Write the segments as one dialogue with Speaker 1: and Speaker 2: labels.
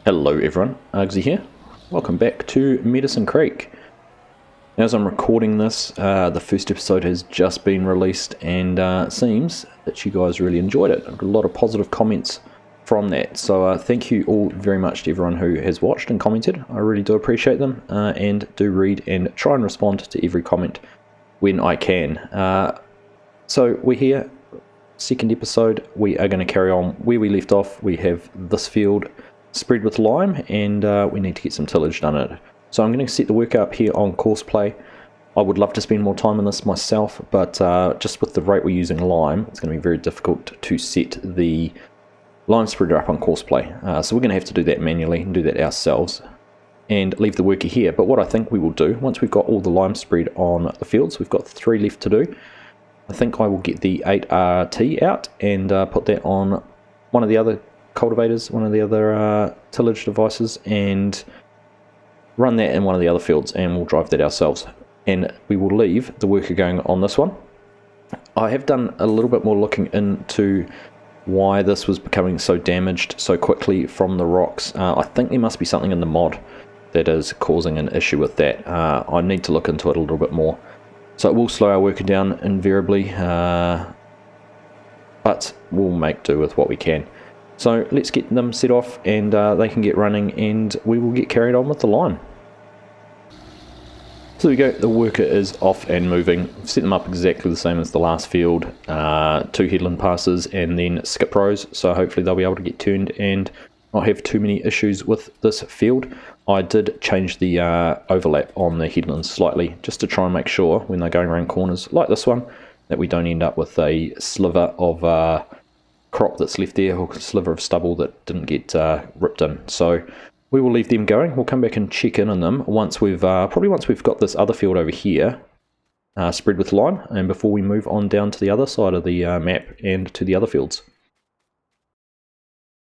Speaker 1: Hello everyone, Argsy here. Welcome back to Medicine Creek. As I'm recording this, the first episode has just been released and it seems that you guys really enjoyed it. I've got a lot of positive comments from that, so thank you all very much to everyone who has watched and commented. I really do appreciate them and do read and try and respond to every comment when I can. So we're here, second episode. We are going to carry on where we left off. We have this field spread with lime and we need to get some tillage done in it. So I'm going to set the work up here on course play. I would love to spend more time on this myself, but just with the rate we're using lime, it's going to be very difficult to set the lime spreader up on course play. So we're going to have to do that manually and do that ourselves and leave the worker here. But what I think we will do, once we've got all the lime spread on the fields, we've got 3 left to do, I think I will get the 8RT out and put that on one of the other cultivators, one of the other tillage devices, and run that in one of the other fields, and we'll drive that ourselves, and we will leave the worker going on this one. I have done a little bit more looking into why this was becoming so damaged so quickly from the rocks. I think there must be something in the mod that is causing an issue with that. I need to look into it a little bit more, so it will slow our worker down invariably, but we'll make do with what we can. So let's get them set off and they can get running and we will get carried on with the lime. So there we go, the worker is off and moving. Set them up exactly the same as the last field. 2 headland passes and then skip rows, so hopefully they'll be able to get turned and not have too many issues with this field. I did change the overlap on the headlands slightly just to try and make sure when they're going around corners like this one that we don't end up with a sliver of crop that's left there, or a sliver of stubble that didn't get ripped in. So we will leave them going. We'll come back and check in on them once we've probably once we've got this other field over here spread with lime, and before we move on down to the other side of the map and to the other fields.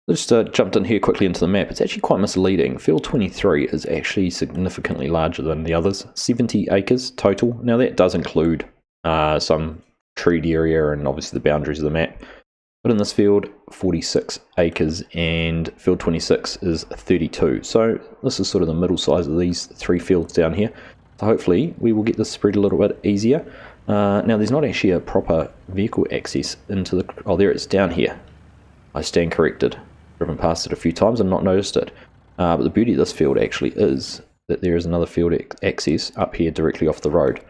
Speaker 1: I just jumped in here quickly into the map. It's actually quite misleading. Field 23 is actually significantly larger than the others, 70 acres total. Now that does include some treed area and obviously the boundaries of the map. But in this field, 46 acres, and field 26 is 32. So this is sort of the middle size of these 3 fields down here. So hopefully we will get this spread a little bit easier. Now there's not actually a proper vehicle access into the... Oh, there it's down here. I stand corrected. Driven past it a few times and not noticed it. But the beauty of this field actually is that there is another field access up here directly off the road.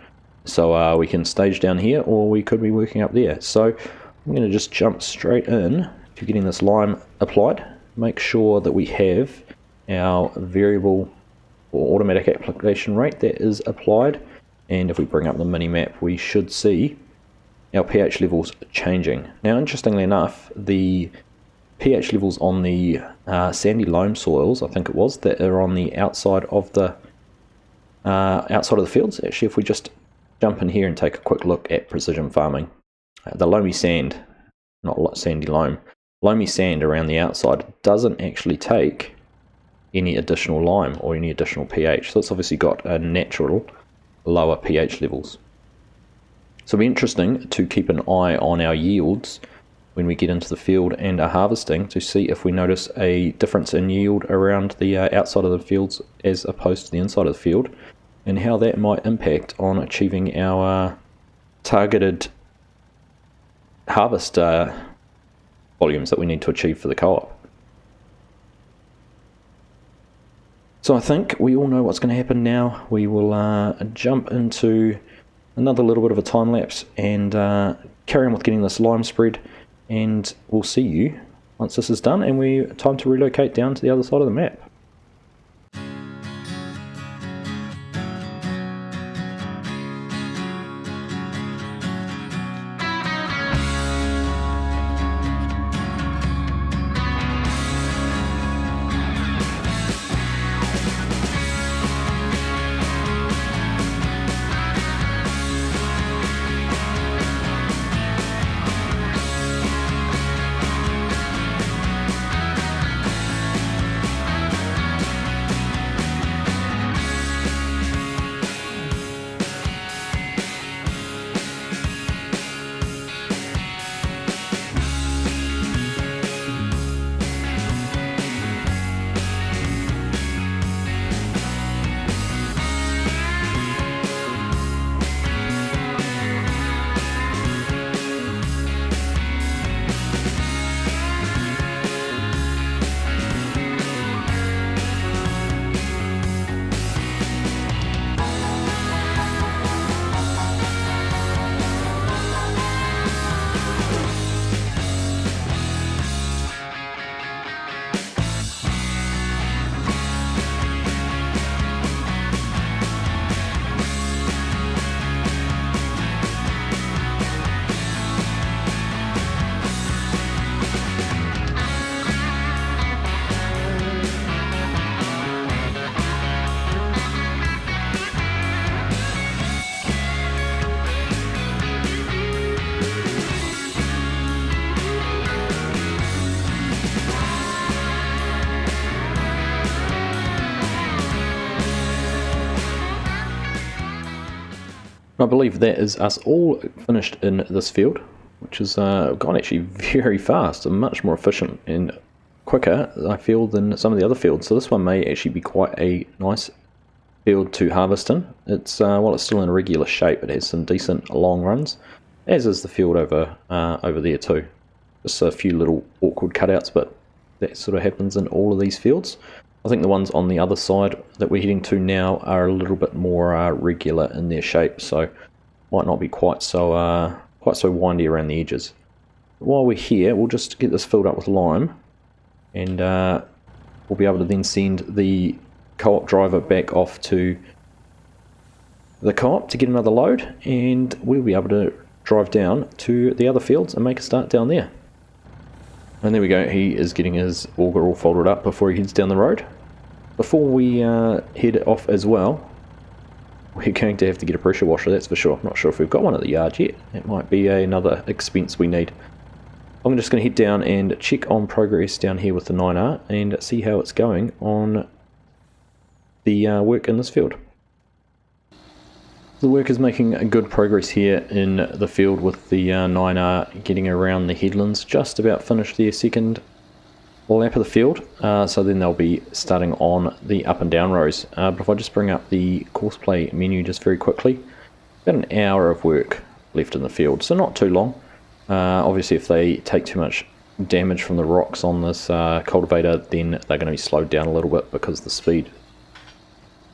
Speaker 1: So we can stage down here, or we could be working up there. So I'm going to just jump straight in to getting this lime applied. Make sure that we have our variable or automatic application rate that is applied, and if we bring up the mini map we should see our pH levels changing. Now interestingly enough, the pH levels on the sandy loam soils, I think it was, that are on the outside of the fields. Actually, if we just jump in here and take a quick look at precision farming, the loamy sand, not sandy loam, loamy sand around the outside doesn't actually take any additional lime or any additional pH. So it's obviously got a natural lower pH levels. So it'll be interesting to keep an eye on our yields when we get into the field and are harvesting to see if we notice a difference in yield around the outside of the fields as opposed to the inside of the field, and how that might impact on achieving our targeted harvest volumes that we need to achieve for the co-op. So I think we all know what's going to happen now. We will jump into another little bit of a time lapse and carry on with getting this lime spread, and we'll see you once this is done and we're time to relocate down to the other side of the map. I believe that is us all finished in this field, which has gone actually very fast and much more efficient and quicker, I feel, than some of the other fields. So this one may actually be quite a nice field to harvest in. It's while it's still in a regular shape, it has some decent long runs, as is the field over there too. Just a few little awkward cutouts, but that sort of happens in all of these fields. I think the ones on the other side that we're heading to now are a little bit more regular in their shape, so might not be quite so windy around the edges. But while we're here, we'll just get this filled up with lime, and we'll be able to then send the co-op driver back off to the co-op to get another load, and we'll be able to drive down to the other fields and make a start down there. And there we go, he is getting his auger all folded up before he heads down the road. Before we head off as well, we're going to have to get a pressure washer, that's for sure. I'm not sure if we've got one at the yard yet. It might be another expense we need. I'm just going to head down and check on progress down here with the 9R and see how it's going on the work in this field. The work is making a good progress here in the field with the 9R getting around the headlands, just about finished their second lap of the field, so then they'll be starting on the up and down rows. But if I just bring up the course play menu just very quickly, about an hour of work left in the field, so not too long. Obviously if they take too much damage from the rocks on this cultivator, then they're going to be slowed down a little bit because of the speed.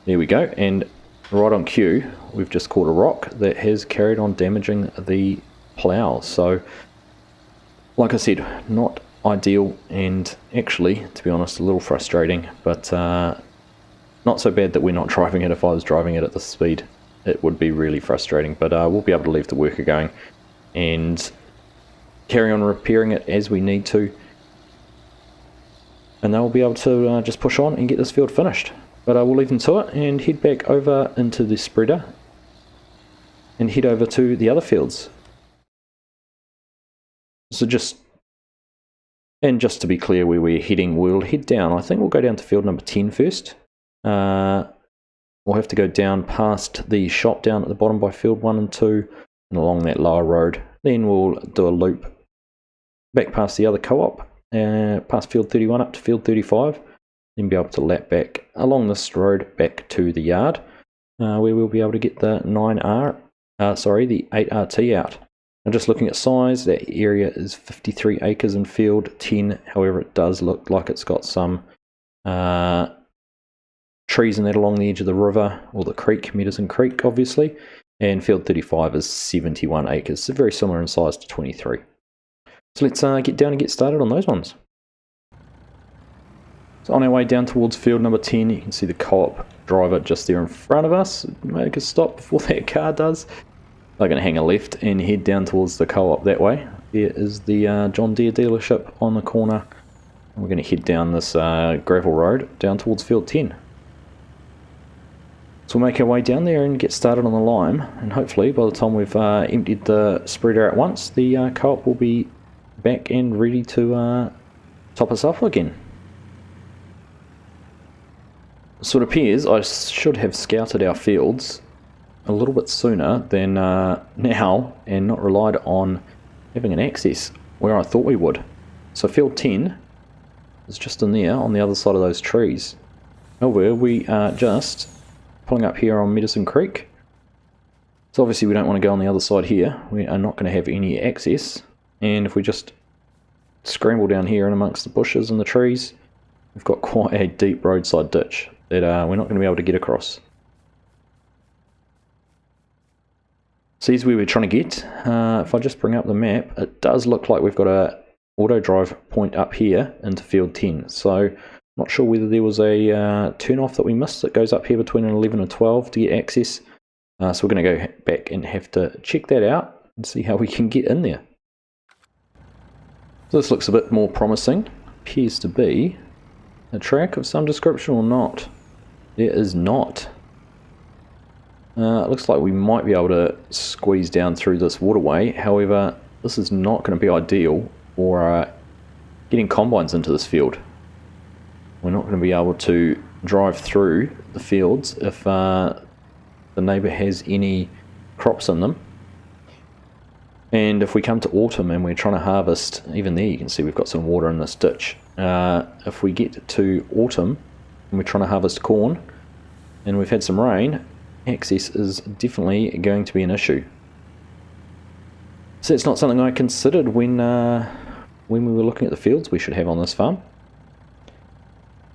Speaker 1: There we go, and right on cue, we've just caught a rock that has carried on damaging the plough. So, like I said, not ideal, and actually, to be honest, a little frustrating, but not so bad that we're not driving it. If I was driving it at this speed, it would be really frustrating, but we'll be able to leave the worker going and carry on repairing it as we need to, and they'll be able to just push on and get this field finished. But we'll leave them to it and head back over into the spreader and head over to the other fields. So just to be clear where we're heading, we'll head down. I think we'll go down to field number 10 first. We'll have to go down past the shop down at the bottom by field 1 and 2 and along that lower road. Then we'll do a loop back past the other co-op, past field 31 up to field 35. Then be able to lap back along this road back to the yard, where we'll be able to get the 8RT out. Now just looking at size, that area is 53 acres in field 10, however it does look like it's got some trees in that along the edge of the river, or the creek, Medicine Creek obviously, and field 35 is 71 acres, so very similar in size to 23. So let's get down and get started on those ones. So on our way down towards field number 10, you can see the co-op driver just there in front of us. Make a stop before that car does. They're going to hang a left and head down towards the co-op that way. There is the John Deere dealership on the corner. And we're going to head down this gravel road down towards field 10. So we'll make our way down there and get started on the lime. And hopefully by the time we've emptied the spreader at once, the co-op will be back and ready to top us off again. So it appears I should have scouted our fields a little bit sooner than now and not relied on having an access where I thought we would. So field 10 is just in there on the other side of those trees. However, we are just pulling up here on Medicine Creek. So obviously we don't want to go on the other side here. We are not going to have any access. And if we just scramble down here in amongst the bushes and the trees, we've got quite a deep roadside ditch that we're not going to be able to get across. So here's where we're trying to get. If I just bring up the map, it does look like we've got a auto drive point up here into field 10. So not sure whether there was a turn off that we missed that goes up here between 11 and 12 to get access. So we're going to go back and have to check that out and see how we can get in there. So this looks a bit more promising. Appears to be a track of some description or not. There is not. It looks like we might be able to squeeze down through this waterway. However, this is not going to be ideal for getting combines into this field. We're not going to be able to drive through the fields if the neighbour has any crops in them. And if we come to autumn and we're trying to harvest, even there you can see we've got some water in this ditch. If we get to autumn and we're trying to harvest corn and we've had some rain, access is definitely going to be an issue. So it's not something I considered when we were looking at the fields we should have on this farm.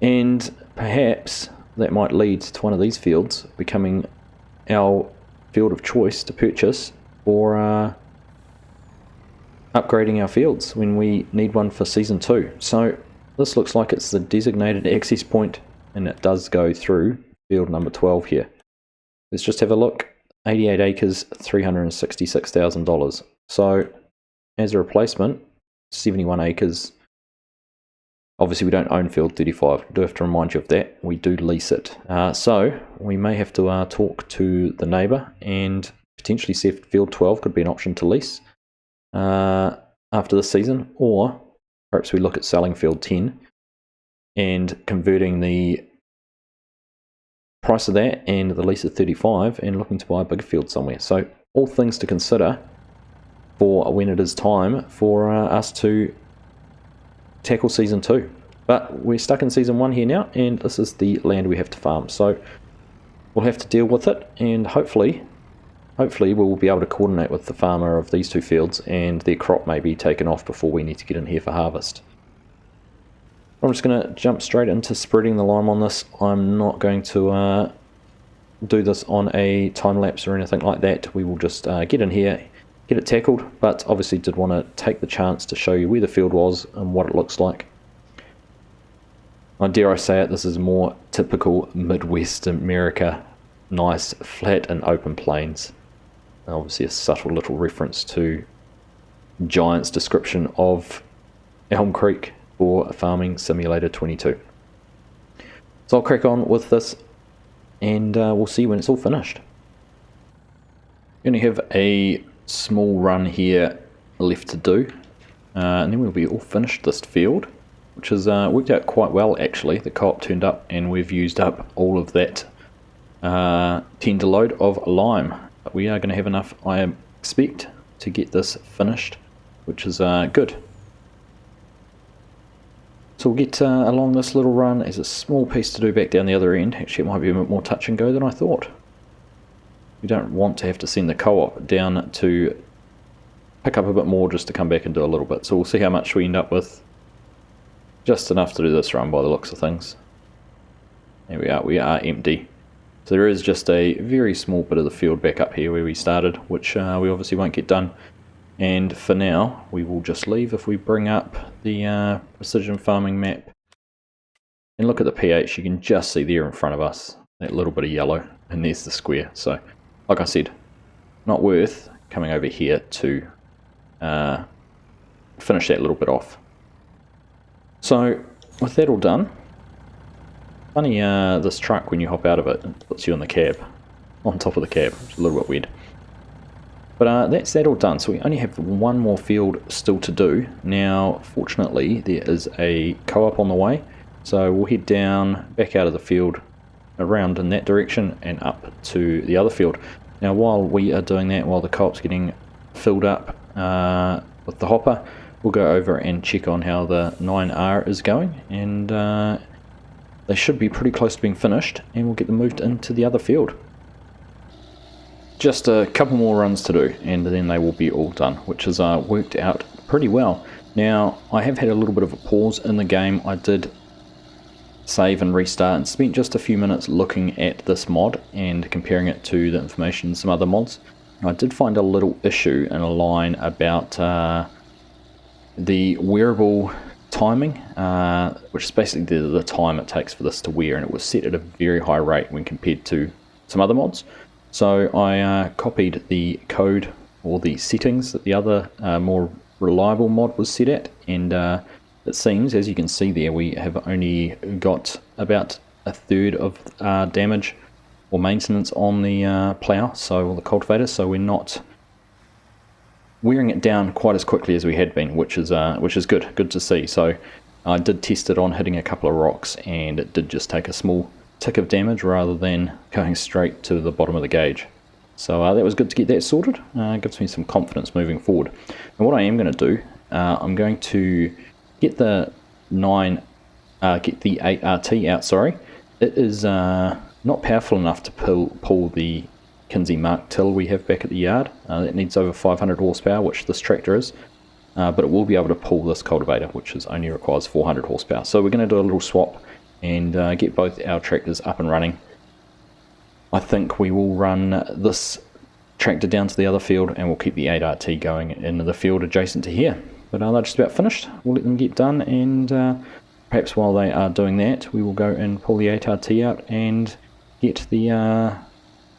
Speaker 1: And perhaps that might lead to one of these fields becoming our field of choice to purchase for upgrading our fields when we need one for season 2. So this looks like it's the designated access point, and it does go through field number 12 here. Let's just have a look. 88 acres, $366,000. So as a replacement, 71 acres. Obviously we don't own field 35, I do have to remind you of that. We do lease it. So we may have to talk to the neighbour and potentially see if field 12 could be an option to lease after this season, or perhaps we look at selling field 10 and converting the price of that and the lease of 35 and looking to buy a bigger field somewhere. So all things to consider for when it is time for us to tackle season 2. But we're stuck in season 1 here now, and this is the land we have to farm. So we'll have to deal with it, and hopefully we'll be able to coordinate with the farmer of these 2 fields and their crop may be taken off before we need to get in here for harvest. I'm just going to jump straight into spreading the lime on this. I'm not going to do this on a time lapse or anything like that. We will just get in here, get it tackled, but obviously did want to take the chance to show you where the field was and what it looks like. Dare I say it, this is more typical Midwest America, nice flat and open plains. Obviously a subtle little reference to Giant's description of Elm Creek for Farming Simulator 22. So I'll crack on with this and we'll see when it's all finished. We only have a small run here left to do, and then we'll be all finished this field, which has worked out quite well actually. The co-op turned up and we've used up all of that tender load of lime. But we are going to have enough, I expect, to get this finished, which is good. So we'll get along this little run. There's a small piece to do back down the other end. Actually, it might be a bit more touch and go than I thought. We don't want to have to send the co-op down to pick up a bit more just to come back and do a little bit. So we'll see how much we end up with. Just enough to do this run by the looks of things. There we are empty. So there is just a very small bit of the field back up here where we started, which we obviously won't get done. And for now, we will just leave. If we bring up the precision farming map and look at the pH, you can just see there in front of us that little bit of yellow, and there's the square. So, like I said, not worth coming over here to finish that little bit off. So, with that all done, funny this truck, when you hop out of it, it puts you in the cab, on top of the cab, which is a little bit weird. But that's that all done, so we only have one more field still to do. Now, fortunately, there is a co-op on the way, so we'll head down, back out of the field, around in that direction, and up to the other field. Now, while we are doing that, while the co-op's getting filled up with the hopper, we'll go over and check on how the 9R is going, and they should be pretty close to being finished, and we'll get them moved into the other field. Just a couple more runs to do, and then they will be all done, which has worked out pretty well. Now, I have had a little bit of a pause in the game. I did save and restart and spent just a few minutes looking at this mod and comparing it to the information in some other mods. I did find a little issue in a line about the wearable timing, which is basically the time it takes for this to wear, and it was set at a very high rate when compared to some other mods. So I copied the code or the settings that the other more reliable mod was set at, and it seems, as you can see there, we have only got about a third of damage or maintenance on the plough, or the cultivator, so we're not wearing it down quite as quickly as we had been, which is good to see. So I did test it on hitting a couple of rocks, and it did just take a small tick of damage rather than going straight to the bottom of the gauge. So that was good to get that sorted. Gives me some confidence moving forward. And what I am going to do, I'm going to get the 8RT out. Sorry, it is not powerful enough to pull the Kinsey Mark till we have back at the yard. It needs over 500 horsepower, which this tractor is, but it will be able to pull this cultivator, which only requires 400 horsepower. So we're going to do a little swap and get both our tractors up and running. I think we will run this tractor down to the other field and we'll keep the 8RT going in the field adjacent to here. But they're just about finished. We'll let them get done, and perhaps while they are doing that, we will go and pull the 8RT out and get the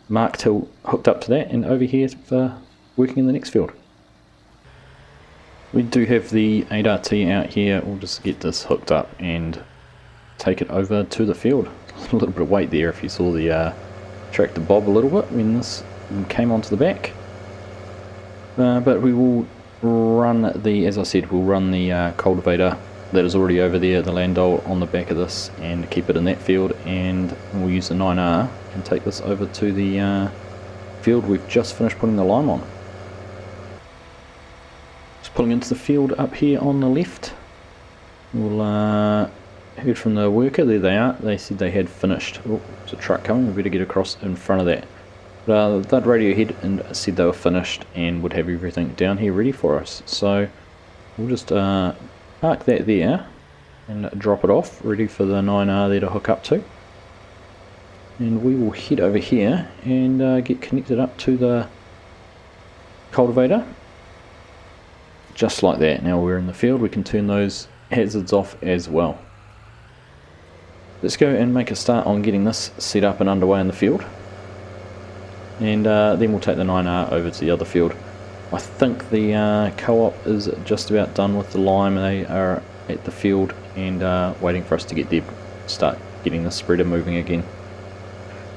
Speaker 1: Mark till hooked up to that and over here for working in the next field. We do have the 8RT out here. We'll just get this hooked up and take it over to the field. A little bit of weight there if you saw the tractor bob a little bit when this came onto the back. But we will run the, as I said, we'll run the cultivator that is already over there, the landau, on the back of this and keep it in that field, and we'll use the 9R and take this over to the field we've just finished putting the lime on. Just pulling into the field up here on the left. We'll heard from the worker, there they are, they said they had finished. Oh, there's a truck coming, we better get across in front of that. But they'd radio ahead and said they were finished and would have everything down here ready for us. So we'll just park that there and drop it off, ready for the 9R there to hook up to. And we will head over here and get connected up to the cultivator. Just like that. Now we're in the field, we can turn those hazards off as well. Let's go and make a start on getting this set up and underway in the field. And then we'll take the 9R over to the other field. I think the co-op is just about done with the lime. They are at the field and waiting for us to get there, start getting the spreader moving again.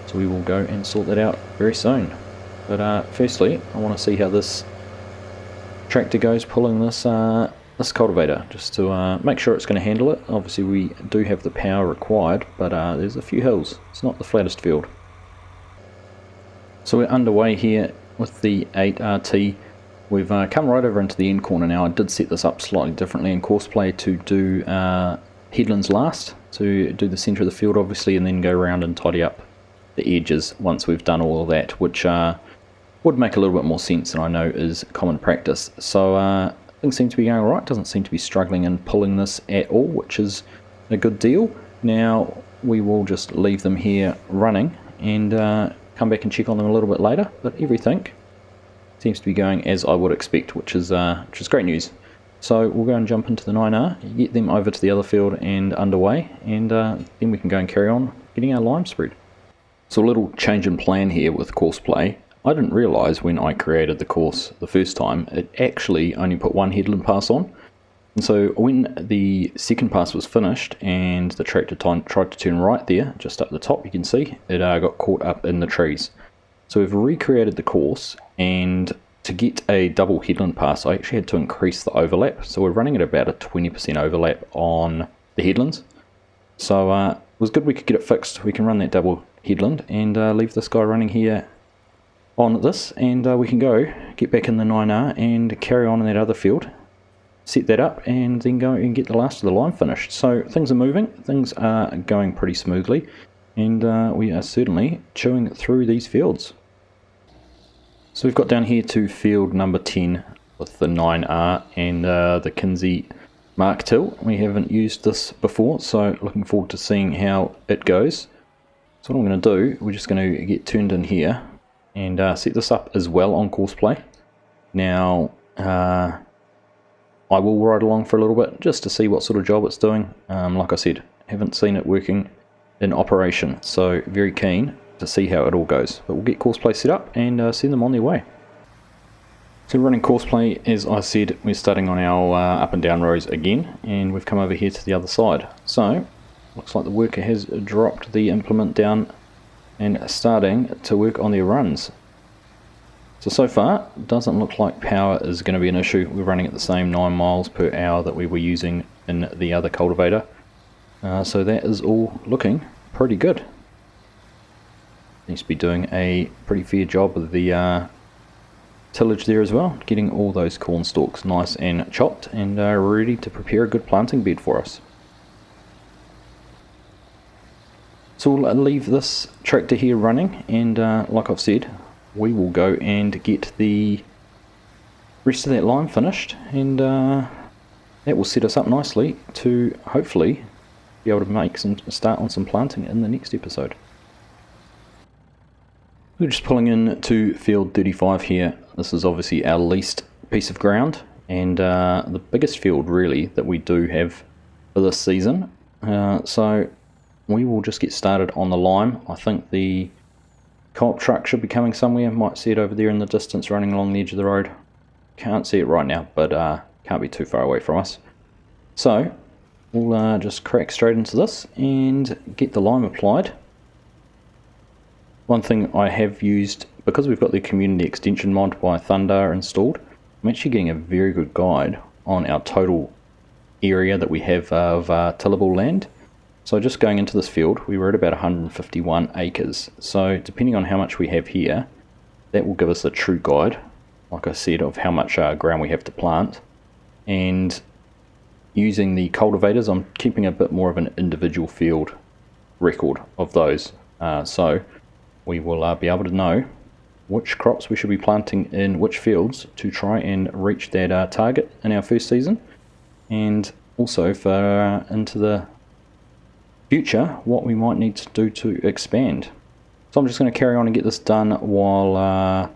Speaker 1: So we will go and sort that out very soon. But firstly, I want to see how this tractor goes pulling this this cultivator, just to make sure it's going to handle it. Obviously we do have the power required, but there's a few hills. It's not the flattest field. So we're underway here with the 8RT. We've come right over into the end corner now. I did set this up slightly differently in Courseplay to do headlands last, to do the centre of the field obviously, and then go around and tidy up the edges once we've done all of that, which would make a little bit more sense and I know is common practice. So things seem to be going alright, doesn't seem to be struggling in pulling this at all, which is a good deal. Now we will just leave them here running and come back and check on them a little bit later, but everything seems to be going as I would expect, which is great news. So we'll go and jump into the 9R, get them over to the other field and underway, and then we can go and carry on getting our lime spread. So a little change in plan here with Courseplay. I didn't realise when I created the course the first time, it actually only put one headland pass on. And so when the second pass was finished and the tractor tried to turn right there, just up the top you can see, it got caught up in the trees. So we've recreated the course, and to get a double headland pass I actually had to increase the overlap. So we're running at about a 20% overlap on the headlands. So it was good we could get it fixed. We can run that double headland and leave this guy running here on this, and we can go get back in the 9R and carry on in that other field, set that up, and then go and get the last of the lime finished. So things are moving, things are going pretty smoothly, and we are certainly chewing through these fields. So we've got down here to field number 10 with the 9R and the Kinsey Mark till. We haven't used this before, so looking forward to seeing how it goes. So what I'm going to do, we're just going to get turned in here and set this up as well on Courseplay. Now I will ride along for a little bit just to see what sort of job it's doing. Like I said, haven't seen it working in operation, so very keen to see how it all goes. But we'll get Courseplay set up and send them on their way. So running Courseplay, as I said, we're starting on our up and down rows again, and we've come over here to the other side. So looks like the worker has dropped the implement down and starting to work on their runs. So far, doesn't look like power is going to be an issue. We're running at the same 9 miles per hour that we were using in the other cultivator. So that is all looking pretty good. Seems to be doing a pretty fair job of the tillage there as well, getting all those corn stalks nice and chopped and ready to prepare a good planting bed for us. So we'll leave this tractor here running, and like I've said, we will go and get the rest of that lime finished, and that will set us up nicely to hopefully be able to start on some planting in the next episode. We're just pulling in to field 35 here. This is obviously our least piece of ground, and the biggest field really that we do have for this season. So we will just get started on the lime. I think the co-op truck should be coming somewhere. Might see it over there in the distance running along the edge of the road. Can't see it right now, but can't be too far away from us. So we'll just crack straight into this and get the lime applied. One thing I have used, because we've got the community extension mod by Thunder installed, I'm actually getting a very good guide on our total area that we have of tillable land. So just going into this field, we were at about 151 acres. So depending on how much we have here, that will give us a true guide, like I said, of how much ground we have to plant. And using the cultivators, I'm keeping a bit more of an individual field record of those. So we will be able to know which crops we should be planting in which fields to try and reach that target in our first season, and also for into the future what we might need to do to expand. So I'm just going to carry on and get this done while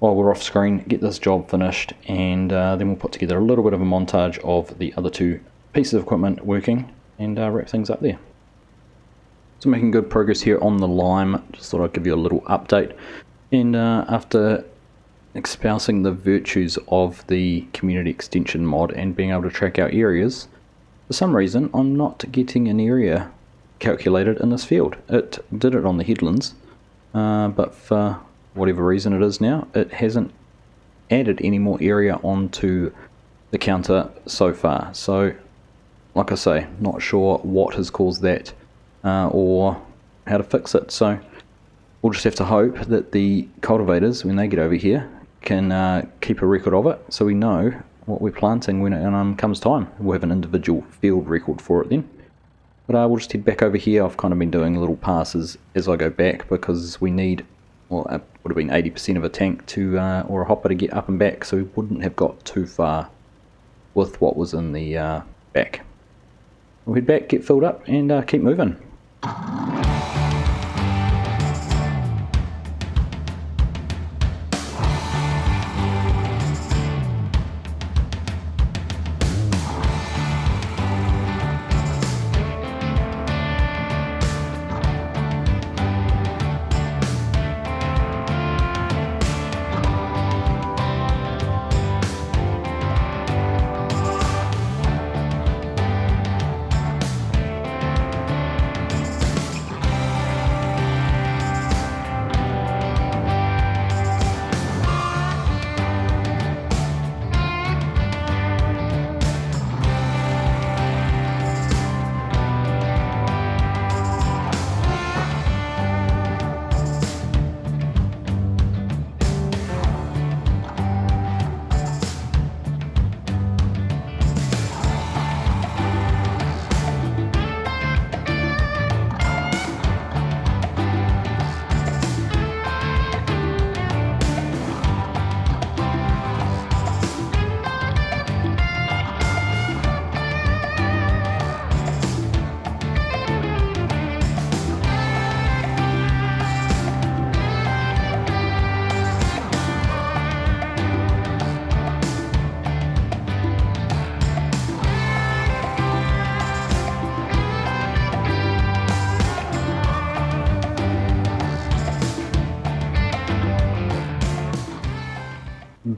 Speaker 1: we're off screen, get this job finished, and then we'll put together a little bit of a montage of the other two pieces of equipment working and wrap things up there. So making good progress here on the lime. Just thought I'd give you a little update. And after espousing the virtues of the community extension mod and being able to track our areas, for some reason I'm not getting an area calculated in this field. It did it on the headlands, but for whatever reason it is now, it hasn't added any more area onto the counter so far. So like I say, not sure what has caused that or how to fix it. So we'll just have to hope that the cultivators, when they get over here, can keep a record of it, so we know what we're planting when it comes time. We'll have an individual field record for it then. But we'll just head back over here. I've kind of been doing little passes as I go back, because we need, well, it would have been 80% of a tank to or a hopper to get up and back, so we wouldn't have got too far with what was in the back. We'll head back, get filled up, and keep moving.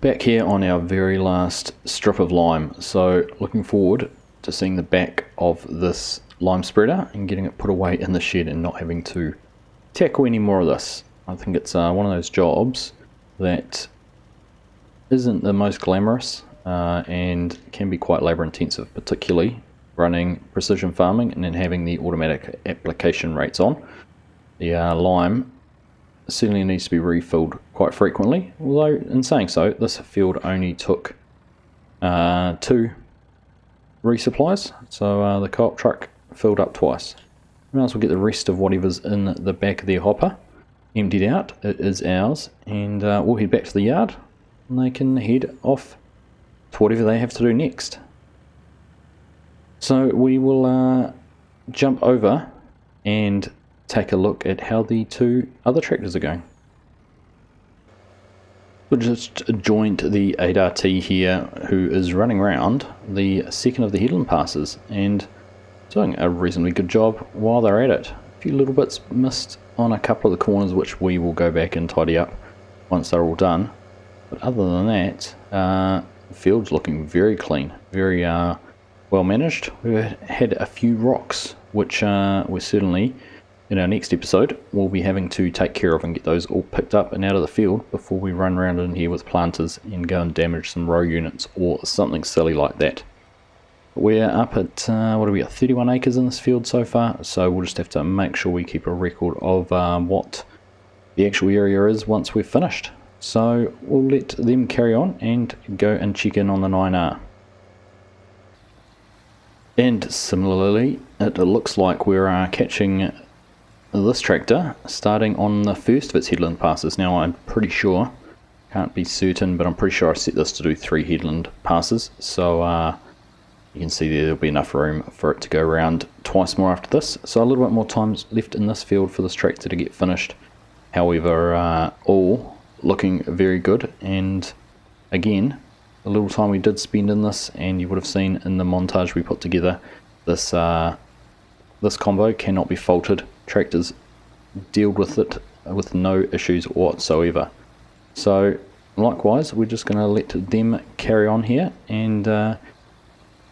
Speaker 1: Back here on our very last strip of lime, so looking forward to seeing the back of this lime spreader and getting it put away in the shed and not having to tackle any more of this. I think it's one of those jobs that isn't the most glamorous and can be quite labour intensive, particularly running precision farming and then having the automatic application rates on. The lime certainly needs to be refilled quite frequently, although in saying so, this field only took 2 resupplies, so the co-op truck filled up twice. We might as well get the rest of whatever's in the back of their hopper emptied out. It is ours, and we'll head back to the yard and they can head off to whatever they have to do next. So we will jump over and take a look at how the 2 other tractors are going. We just joined the 8RT here, who is running around the second of the headland passes and doing a reasonably good job while they're at it. A few little bits missed on a couple of the corners, which we will go back and tidy up once they're all done. But other than that, the field's looking very clean, very well managed. We had a few rocks, which we're certainly, in our next episode, we'll be having to take care of and get those all picked up and out of the field before we run around in here with planters and go and damage some row units or something silly like that. We're up at, what are we at, 31 acres in this field so far, so we'll just have to make sure we keep a record of what the actual area is once we've finished. So we'll let them carry on and go and check in on the 9R. And similarly, it looks like we're catching this tractor starting on the first of its headland passes. Now I'm pretty sure, can't be certain, but I'm pretty sure I set this to do 3 headland passes, so you can see there'll be enough room for it to go around twice more after this. So a little bit more time left in this field for this tractor to get finished. However, all looking very good, and again, the little time we did spend in this, and you would have seen in the montage we put together, this this combo cannot be faulted. Tractors dealt with it with no issues whatsoever. So likewise, we're just going to let them carry on here and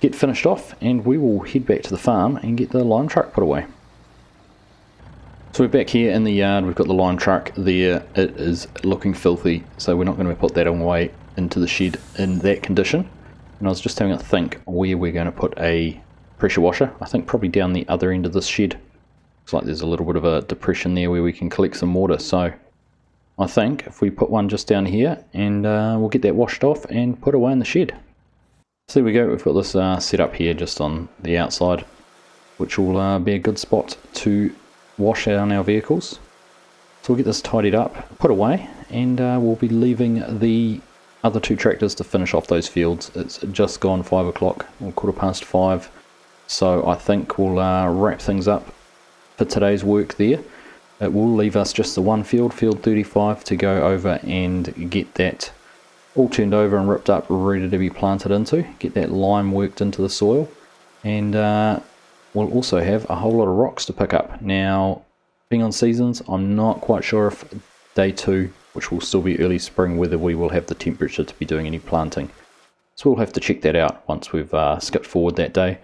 Speaker 1: get finished off, and we will head back to the farm and get the lime truck put away. So we're back here in the yard. We've got the lime truck there. It is looking filthy, so we're not going to put that away into the shed in that condition. And I was just having a think where we're going to put a pressure washer. I think probably down the other end of this shed. Looks like there's a little bit of a depression there where we can collect some water. So I think if we put one just down here, and we'll get that washed off and put away in the shed. So there we go, we've got this set up here just on the outside, which will be a good spot to wash on our vehicles. So we'll get this tidied up, put away, and we'll be leaving the other 2 tractors to finish off those fields. It's just gone 5 o'clock, or 5:15, so I think we'll wrap things up for today's work there. It will leave us just the one field, field 35, to go over and get that all turned over and ripped up, ready to be planted into, get that lime worked into the soil, and we'll also have a whole lot of rocks to pick up. Now, being on seasons, I'm not quite sure if day 2, which will still be early spring, whether we will have the temperature to be doing any planting. So we'll have to check that out once we've skipped forward that day.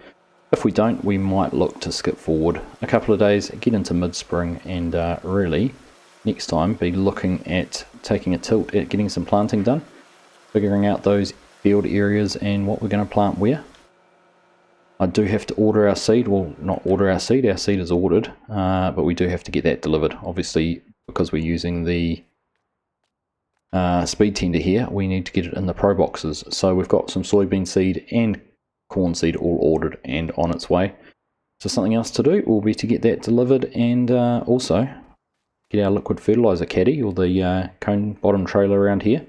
Speaker 1: If we don't, we might look to skip forward a couple of days, get into mid-spring, and really, next time, be looking at taking a tilt at getting some planting done, figuring out those field areas and what we're going to plant where. I do have to order our seed. Well, not order our seed is ordered, but we do have to get that delivered. Obviously, because we're using the speed tender here, we need to get it in the pro boxes. So we've got some soybean seed and corn seed all ordered and on its way. So something else to do will be to get that delivered, and also get our liquid fertilizer caddy, or the cone bottom trailer around here,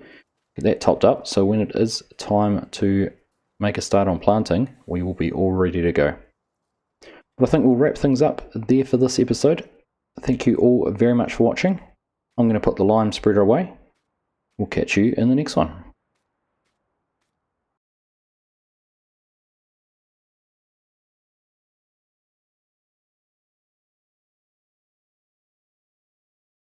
Speaker 1: get that topped up, so when it is time to make a start on planting, we will be all ready to go. But I think we'll wrap things up there for this episode. Thank you all very much for watching. I'm going to put the lime spreader away. We'll catch you in the next one.